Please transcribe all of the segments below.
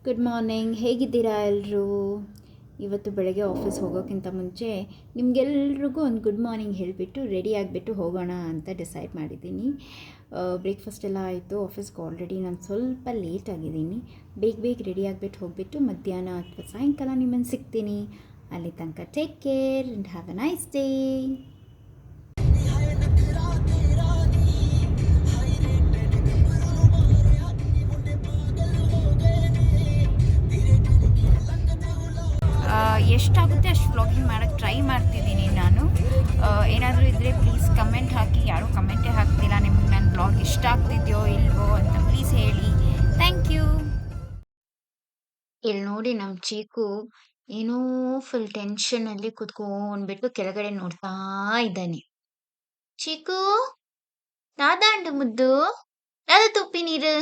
Good morning, ಹೇಗಿದ್ದೀರಾ ಎಲ್ಲರೂ? ಇವತ್ತು ಬೆಳಗ್ಗೆ ಆಫೀಸ್ ಹೋಗೋಕ್ಕಿಂತ ಮುಂಚೆ ನಿಮಗೆಲ್ರಿಗೂ ಒಂದು ಗುಡ್ ಮಾರ್ನಿಂಗ್ ಹೇಳಿಬಿಟ್ಟು ರೆಡಿ ಆಗಿಬಿಟ್ಟು ಹೋಗೋಣ ಅಂತ ಡಿಸೈಡ್ ಮಾಡಿದ್ದೀನಿ. ಬ್ರೇಕ್ಫಾಸ್ಟ್ ಎಲ್ಲ ಆಯಿತು. ಆಫೀಸ್ಗೆ ಆಲ್ರೆಡಿ ನಾನು ಸ್ವಲ್ಪ ಲೇಟ್ ಆಗಿದ್ದೀನಿ. ಬೇಗ ರೆಡಿ ಆಗಿಬಿಟ್ಟು ಹೋಗಿಬಿಟ್ಟು ಮಧ್ಯಾಹ್ನ ಅಥವಾ ಸಾಯಂಕಾಲ ನಿಮ್ಮನ್ನು ಸಿಗ್ತೀನಿ. ಅಲ್ಲಿ ತನಕ take care and have a nice day. ಎಷ್ಟಾಗುತ್ತೆ ಅಷ್ಟು ವ್ಲಾಗಿಂಗ್ ಮಾಡೋಕ್ಕೆ ಟ್ರೈ ಮಾಡ್ತಿದ್ದೀನಿ ನಾನು. ಏನಾದರೂ ಇದ್ದರೆ ಪ್ಲೀಸ್ ಕಮೆಂಟ್ ಹಾಕಿ. ಯಾರೂ ಕಮೆಂಟೇ ಹಾಕ್ತಿಲ್ಲ. ನಿಮಗೆ ನನ್ನ ವ್ಲಾಗ್ ಇಷ್ಟ ಆಗ್ತಿದೆಯೋ ಇಲ್ವೋ ಅಂತ ಪ್ಲೀಸ್ ಹೇಳಿ. Thank you. ಇಲ್ಲಿ ನೋಡಿ, ನಮ್ಮ ಚೀಕು ಏನೋ ಫುಲ್ ಟೆನ್ಷನಲ್ಲಿ ಕುತ್ಕೊಂಡ್ಬಿಟ್ಟು ಕೆಳಗಡೆ ನೋಡ್ತಾ ಇದ್ದಾನೆ. ಚೀಕು, ದಾದಾಂಡು ಮುದ್ದು, ದಾದ ತುಪ್ಪಿ ನೀರು,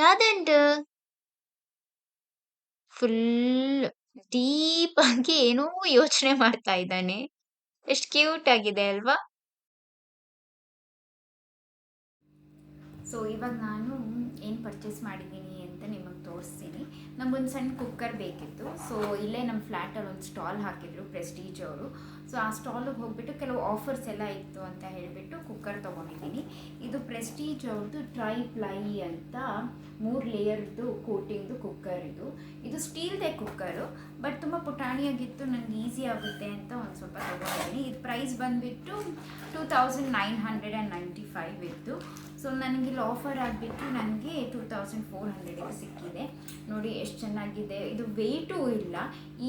ದಾದಂಡು ಫುಲ್ ಡೀಪ್ ಆಗಿ ಏನೋ ಯೋಚನೆ ಮಾಡ್ತಾ ಇದ್ದಾನೆ. ಎಷ್ಟು ಕ್ಯೂಟ್ ಆಗಿದೆ ಅಲ್ವಾ? ಸೊ ಇವಾಗ ನಾನು ಏನು ಪರ್ಚೇಸ್ ಮಾಡಿದ್ದೀನಿ ಅಂತ ನಿಮಗೆ ತೋರಿಸ್ತೀನಿ. ನಮಗೊಂದು ಸಣ್ಣ ಕುಕ್ಕರ್ ಬೇಕಿತ್ತು. ಸೊ ಇಲ್ಲೇ ನಮ್ಮ ಫ್ಲ್ಯಾಟಲ್ಲಿ ಒಂದು ಸ್ಟಾಲ್ ಹಾಕಿದ್ರು ಪ್ರೆಸ್ಟೀಜ್ ಅವರು. ಸೊ ಆ ಸ್ಟಾಲಿಗೆ ಹೋಗ್ಬಿಟ್ಟು ಕೆಲವು ಆಫರ್ಸ್ ಎಲ್ಲ ಇತ್ತು ಅಂತ ಹೇಳಿಬಿಟ್ಟು ಕುಕ್ಕರ್ ತೊಗೊಂಡಿದ್ದೀನಿ. ಇದು ಪ್ರೆಸ್ಟೀಜ್ ಅವ್ರದ್ದು ಟ್ರೈ ಪ್ಲೈ ಅಂತ 3 ಲೇಯರ್ದು ಕೋಟಿಂಗ್ದು ಕುಕ್ಕರ್ ಇದು ಸ್ಟೀಲ್ದೇ ಕುಕ್ಕರು. ಬಟ್ ತುಂಬ ಪುಟಾಣಿಯಾಗಿತ್ತು, ನನಗೆ ಈಸಿ ಆಗುತ್ತೆ ಅಂತ ಒಂದು ಸ್ವಲ್ಪ ತೊಗೊಂಡಿದ್ದೀನಿ. ಇದು ಪ್ರೈಸ್ ಬಂದುಬಿಟ್ಟು 2995 ಇತ್ತು. ಸೊ ನನಗಿಲ್ಲಿ ಆಫರ್ ಆಗಿಬಿಟ್ಟು ನನಗೆ 2400 ಸಿಕ್ಕಿದೆ. ನೋಡಿ ಎಷ್ಟು ಚೆನ್ನಾಗಿದೆ. ಇದು ವೆಯ್ಟೂ ಇಲ್ಲ,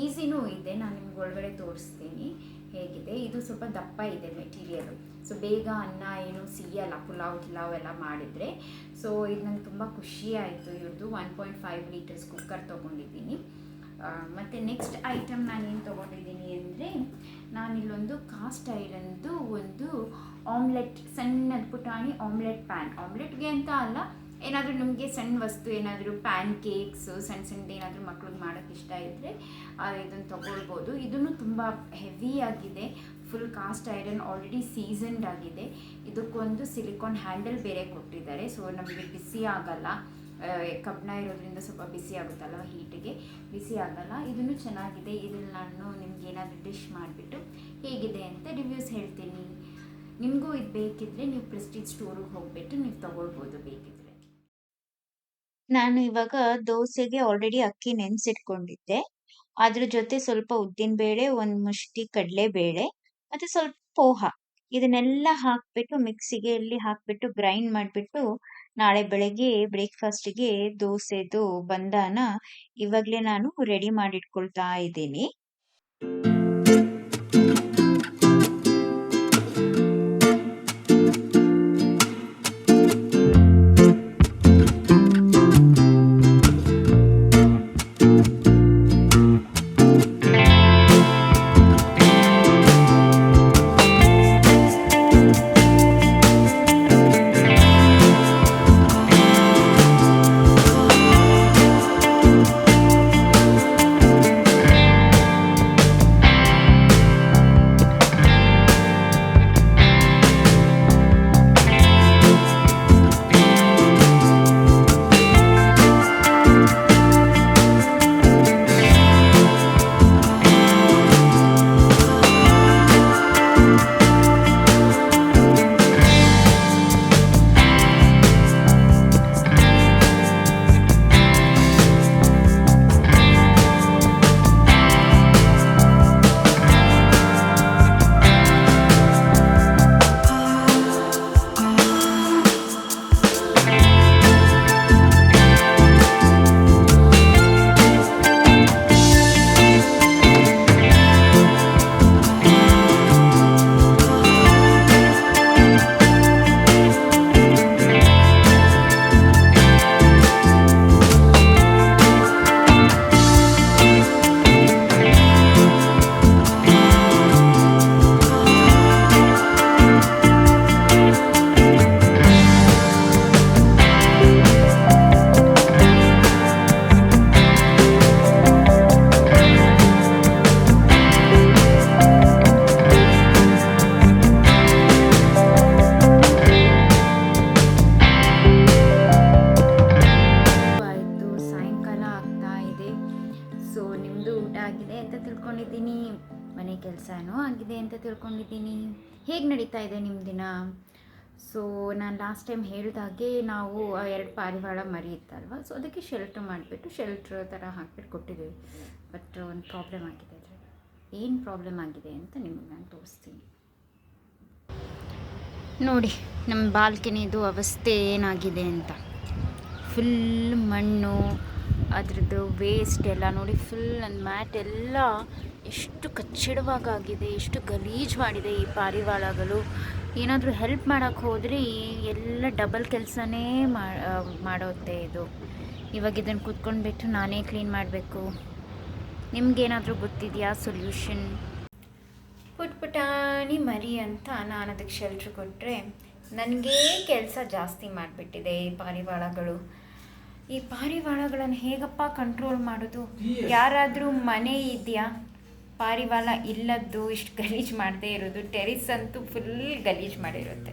ಈಸಿನೂ ಇದೆ. ನಾನು ನಿಮ್ಗೆ ಒಳಗಡೆ ತೋರಿಸ್ತೀನಿ ಹೇಗಿದೆ. ಇದು ಸ್ವಲ್ಪ ದಪ್ಪ ಇದೆ ಮೆಟೀರಿಯಲು. ಸೊ ಬೇಗ ಅನ್ನ ಏನು ಸಿಹಿಯಲ್ಲ, ಪುಲಾವ್ ಎಲ್ಲ ಮಾಡಿದರೆ. ಸೊ ಇದು ನನಗೆ ತುಂಬ ಖುಷಿ ಆಯಿತು. ಇವ್ರದ್ದು 1.5 ಲೀಟರ್ಸ್ ಕುಕ್ಕರ್ ತೊಗೊಂಡಿದ್ದೀನಿ. ಮತ್ತು ನೆಕ್ಸ್ಟ್ ಐಟಮ್ ನಾನೇನು ತೊಗೊಂಡಿದ್ದೀನಿ ಅಂದರೆ, ನಾನಿಲ್ಲೊಂದು ಕಾಸ್ಟ್ ಐರನ್ದು ಒಂದು ಆಮ್ಲೆಟ್, ಸಣ್ಣದು ಪುಟಾಣಿ ಆಮ್ಲೆಟ್ ಪ್ಯಾನ್. ಆಮ್ಲೆಟ್ಗೆ ಅಂತ ಅಲ್ಲ, ಏನಾದರೂ ನಿಮಗೆ ಸಣ್ಣ ವಸ್ತು, ಏನಾದರೂ ಪ್ಯಾನ್ ಕೇಕ್ಸು ಸಣ್ಣದು ಏನಾದರೂ ಮಕ್ಳಿಗೆ ಮಾಡೋಕ್ಕೆ ಇಷ್ಟ ಇದ್ದರೆ ಇದನ್ನು ತೊಗೊಳ್ಬೋದು. ಇದನ್ನು ತುಂಬ ಹೆವಿ ಆಗಿದೆ. Full cost iron, already seasoned ಆಗಿದೆ. ಇದಕ್ಕೊಂದು ಸಿಲಿಕಾನ್ ಹ್ಯಾಂಡಲ್ ಬೇರೆ ಕೊಟ್ಟಿದ್ದಾರೆ. ಸೊ ನಮಗೆ ಬಿಸಿ ಆಗಲ್ಲ, ಕಬ್ಬಣ ಇರೋದ್ರಿಂದ ಸ್ವಲ್ಪ ಬಿಸಿ ಆಗುತ್ತಲ್ಲ, ಹೀಟಿಗೆ ಬಿಸಿ ಆಗಲ್ಲ. ಇದನ್ನು ಚೆನ್ನಾಗಿದೆ. ಇದ್ರಲ್ಲಿ ನಾನು ನಿಮ್ಗೆ ಏನಾದರೂ ಡಿಶ್ ಮಾಡಿಬಿಟ್ಟು ಹೇಗಿದೆ ಅಂತ ರಿವ್ಯೂಸ್ ಹೇಳ್ತೀನಿ. ನಿಮಗೂ ಇದು ಬೇಕಿದ್ದರೆ ನೀವು ಪ್ರೆಸ್ಟೀಜ್ ಸ್ಟೋರಿಗೆ ಹೋಗ್ಬಿಟ್ಟು ನೀವು ತೊಗೊಳ್ಬೋದು ಬೇಕಿದ್ರೆ. ನಾನು ಇವಾಗ ದೋಸೆಗೆ ಆಲ್ರೆಡಿ ಅಕ್ಕಿ ನೆನೆಸಿಟ್ಕೊಂಡಿದ್ದೆ. ಅದ್ರ ಜೊತೆ ಸ್ವಲ್ಪ ಉದ್ದಿನಬೇಳೆ, ಒಂದು ಮುಷ್ಟಿ ಕಡಲೆಬೇಳೆ ಮತ್ತು ಸ್ವಲ್ಪ ಪೋಹ, ಇದನ್ನೆಲ್ಲ ಹಾಕಿಬಿಟ್ಟು ಮಿಕ್ಸಿಗೆ ಹಾಕಿಬಿಟ್ಟು ಗ್ರೈಂಡ್ ಮಾಡಿಬಿಟ್ಟು ನಾಳೆ ಬೆಳಗ್ಗೆ ಬ್ರೇಕ್ಫಾಸ್ಟಿಗೆ ದೋಸೆದು ಬಂದಾನ ಇವಾಗಲೇ ನಾನು ರೆಡಿ ಮಾಡಿಟ್ಕೊಳ್ತಾ ಇದ್ದೀನಿ. ಅಂತ ತಿಳ್ಕೊಂಡಿದ್ದೀನಿ, ಮನೆ ಕೆಲಸನೂ ಆಗಿದೆ ಅಂತ ತಿಳ್ಕೊಂಡಿದ್ದೀನಿ. ಹೇಗೆ ನಡೀತಾ ಇದೆ ನಿಮ್ಮ ದಿನ? ಸೊ ನಾನು ಲಾಸ್ಟ್ ಟೈಮ್ ಹೇಳಿದಾಗೆ ನಾವು 2 ಪಾರಿವಾಳ ಮರಿ ಇತ್ತಲ್ವ, ಸೊ ಅದಕ್ಕೆ ಶೆಲ್ಟ್ರ್ ಮಾಡಿಬಿಟ್ಟು ಶೆಲ್ಟ್ರ್ ಥರ ಹಾಕ್ಬಿಟ್ಟು ಕೊಟ್ಟಿದ್ದೀವಿ. ಬಟ್ ಒಂದು ಪ್ರಾಬ್ಲಮ್ ಆಗಿದೆ ಅದರಲ್ಲಿ. ಏನು ಪ್ರಾಬ್ಲಮ್ ಆಗಿದೆ ಅಂತ ನಿಮಗೆ ನಾನು ತೋರಿಸ್ತೀನಿ ನೋಡಿ. ನಮ್ಮ ಬಾಲ್ಕನಿದು ಅವಸ್ಥೆ ಏನಾಗಿದೆ ಅಂತ. ಫುಲ್ ಮಣ್ಣು, ಅದ್ರದ್ದು ವೇಸ್ಟ್ ಎಲ್ಲ ನೋಡಿ, ಫುಲ್ ನನ್ನ ಮ್ಯಾಟ್ ಎಲ್ಲ ಎಷ್ಟು ಕಚ್ಚಡವಾಗಿದೆ, ಎಷ್ಟು ಗಲೀಜು ಮಾಡಿದೆ ಈ ಪಾರಿವಾಳಗಳು. ಏನಾದರೂ ಹೆಲ್ಪ್ ಮಾಡೋಕ್ಕೆ ಹೋದರೆ ಎಲ್ಲ ಡಬಲ್ ಕೆಲಸನೇ ಮಾಡೋತ್ತೆ ಇದು. ಇವಾಗ ಇದನ್ನು ಕೂತ್ಕೊಂಡ್ಬಿಟ್ಟು ನಾನೇ ಕ್ಲೀನ್ ಮಾಡಬೇಕು. ನಿಮ್ಗೇನಾದರೂ ಗೊತ್ತಿದೆಯಾ ಸೊಲ್ಯೂಷನ್? ಪುಟ್ಪುಟಾಣಿ ಮರಿ ಅಂತ ನಾನು ಅದಕ್ಕೆ ಶೆಲ್ಟ್ರ್ ಕೊಟ್ಟರೆ ನನಗೇ ಕೆಲಸ ಜಾಸ್ತಿ ಮಾಡಿಬಿಟ್ಟಿದೆ ಈ ಪಾರಿವಾಳಗಳು. ಈ ಪಾರಿವಾಳಗಳನ್ನು ಹೇಗಪ್ಪ ಕಂಟ್ರೋಲ್ ಮಾಡೋದು? ಯಾರಾದರೂ ಮನೆ ಇದೆಯಾ ಪಾರಿವಾಳ ಇಲ್ಲದ್ದು ಇಷ್ಟು ಗಲೀಜು ಮಾಡದೇ ಇರೋದು? ಟೆರಿಸ್ ಅಂತೂ ಫುಲ್ ಗಲೀಜು ಮಾಡಿರುತ್ತೆ.